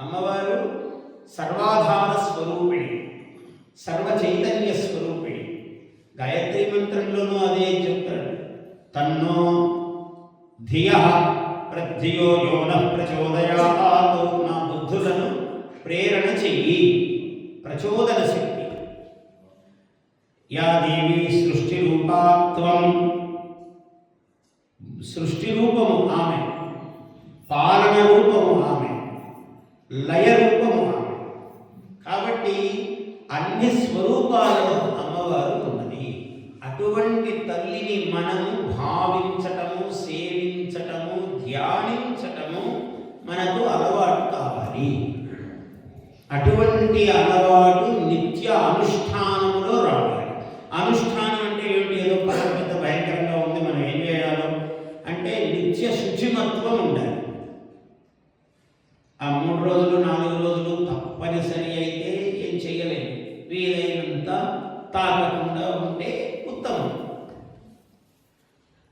అమ్మవారు సర్వాధార స్వరూపిణి, సర్వ చైతన్య స్వరూపిణి. గాయత్రి మంత్రంలోనూ అదే చెప్తాడు. తన్నో ధియః ప్రధ్యో యోనః ప్రచోదయాత్. నా బుద్ధులను ప్రేరణ చెయ్యి, ప్రచోదన శక్తి. యా దేవి సృష్టి రూపాత్వం, సృష్టి రూపము ఆమె, పాలన రూపము ఆమె, లయ రూపము ఆమె. కాబట్టి అన్ని స్వరూపాలలో అమ్మవారు ఉన్నది. అటువంటి తల్లిని మనము భావించటము, సేవించటము, ధ్యానించటము మనకు అలవాటు కావాలి. అటువంటి అలవాటు నిత్య అనుష్ఠానంలో రావాలి. అనుష్ఠానం అంటే ఏమిటి? ఏదో పెద్ద భయంకరంగా ఉంది, మనం ఏం చేయాలో అంటే నిత్య శుచిమత్వం ఉండాలి. ఆ 3 రోజులు 4 రోజులు తప్పనిసరి అయితే ఏం చేయలేము. వీలైనంత తాగకుండా ఉంటే ఉత్తమం.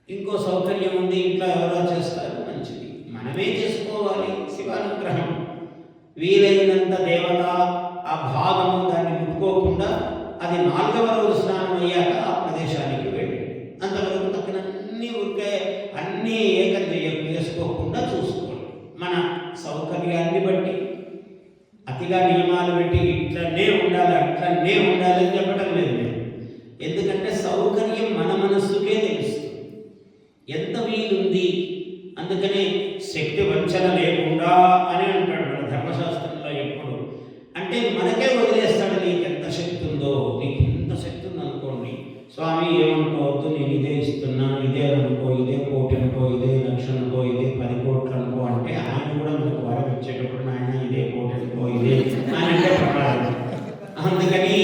ఇంకో సౌకర్యం ఉంది, ఇంట్లో ఎవరో చేస్తారు, మంచిది. మనమే చేసుకోవాలి శివానుగ్రహం. వీలైనంత దేవత ఆ భాగము దాన్ని ముట్టుకోకుండా అది 4వ రోజు స్నానం అయ్యాక ఆ ప్రదేశానికి వెళ్ళండి. అంతవరకు తక్కినన్ని ఊరికే అన్నీ ఏకం చేసుకోకుండా చూసుకోండి. మన సౌకర్యాన్ని బట్టి అతిగా నియమాలు పెట్టి ఇట్లనే ఉండాలి అట్లనే ఉండాలి అని చెప్పడం లేదు నేను. ఎందుకంటే సౌకర్యం మన మనస్సుకే తెలుస్తుంది ఎంత వీలుంది. అందుకనే శక్తి వంచన లేకుండా అని అంటాడు మన ధర్మశాస్త్రంలో. ఎప్పుడు అంటే మనకే వదిలేస్తాడు. నీకు ఎంత శక్తి ఉందో, నీకు ఎంత శక్తి ఉందనుకోండి, స్వామి ఏమనుకోవద్దు, నేను ఇదే ఇస్తున్నాను, ఇదే అనుకో, ఇదే కోటి అనుకో, ఇదే లక్ష అనుకో, ఇదే 10 కోట్లు అనుకో అంటే ఆయన కూడా మనకు వరం ఇచ్చేటప్పుడు నాయన ఇదే కోటి అనుకో, ఇదే ఆయన అంటే ప్రమాదం. అందుకని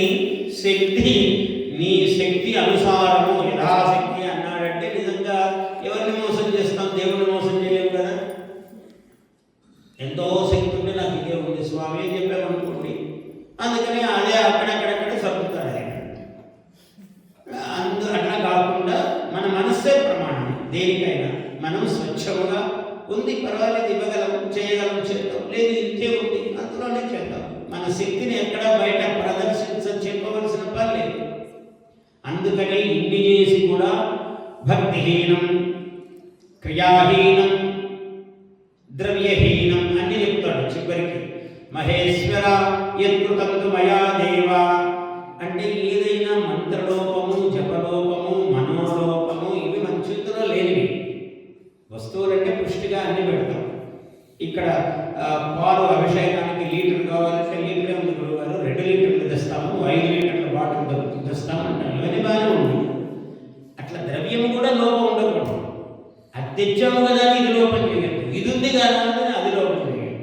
శక్తి నీ శక్తి అనుసారము యథాశక్తి అన్నాడంటే నిజంగా ఎవరిని మోసం చేస్తాం? దేవుడిని మోసం చేయలేము కదా. ఎంతో శక్తి ఉంటే నాకు ఇదే ఉంది స్వామి అని చెప్పామనుకోండి, అందుకని అదే అక్కడక్కడక్కడ సర్దుతాడు ఆయన. అట్లా కాకుండా మన మనస్సే ప్రమాణం. దేనికైనా మనం స్వచ్ఛముగా ఉంది, పర్వాలేదు, ఇవ్వగలం, చేయగలం, చేద్దాం. లేదు ఇంతే ఉంది, అందులోనే చేద్దాం. మన శక్తిని ఎక్కడ బయట చెప్పవలసిన పని లేదు. అందుకని ఇన్ని చేసి కూడా భక్తిహీనం, క్రియాహీనం, ద్రవ్యహీనం అన్ని చెప్తాడు చివరికి. మహేశ్వర యత్కృతంతు మయా దేవ అంటే ఏదైనా మంత్రలోపము, జపలోపము, మనోలోపము ఇవి మన చేతిలో లేనివి. వస్తువులంటే పుష్టిగా అన్ని పెడతాం. ఇక్కడ పాలు అభిషేకానికి లీటర్ కావాలంటే లీటరే ఉంది గురుగారు, 2 లీటర్లు తెస్తాము, 5 లీటర్ల బాటిల్ తెస్తాము అంటారు. ఇవన్నీ బాగానే ఉంది. అట్లా ద్రవ్యము కూడా లోపం ఉండకూడదు. అది తెచ్చాము కదా ఇది లోపం చేయదు, ఇది ఉంది కదా అని అది లోపం చేయదు.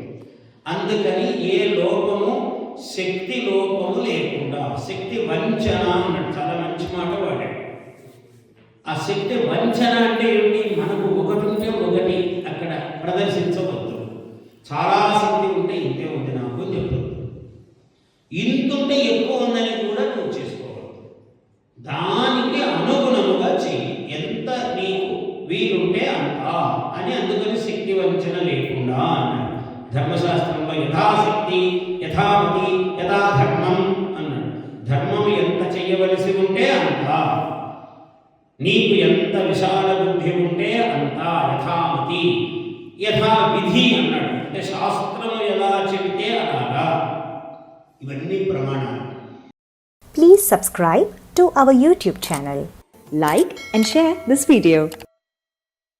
అందుకని ఏ లోపము, శక్తి లోపము లేకుండా, శక్తి వంచన అన్నాడు, చాలా మంచి మాట వాడాడు. ఆ శక్తి వంచన అంటే ఏమిటి? మనకు ఒకటి ఉంటే ఒకటి అక్కడ ప్రదర్శించవద్దు. చాలా శక్తి ఉంటే ఇంతే ఉంది నాకు అని చెప్పొద్దు. ఇంతుంటే ఎక్కువ ఉందని కూడా నువ్వు చేసుకోవద్దు. దానికి అనుగుణముగా చెయ్యి, ఎంత నీకు వీలుంటే అంత అని. అందుకని శక్తి వంచన లేకుండా అన్నాడు ధర్మశాస్త్రంలో. యథాశక్తి, యథామతి, యథాధర్మం అన్నాడు. ధర్మం ఎంత చెయ్యవలసి ఉంటే అంత, నీకు ఎంత విశాల బుద్ధి ఉంటే అంత. యథామతి, యథా విధి అన్నాడు. అంటే శాస్త్రము ఎలా చెబితే అలాగా. ఇవన్నీ ప్రమాణాలు. Please subscribe to our YouTube channel. Like and share this video.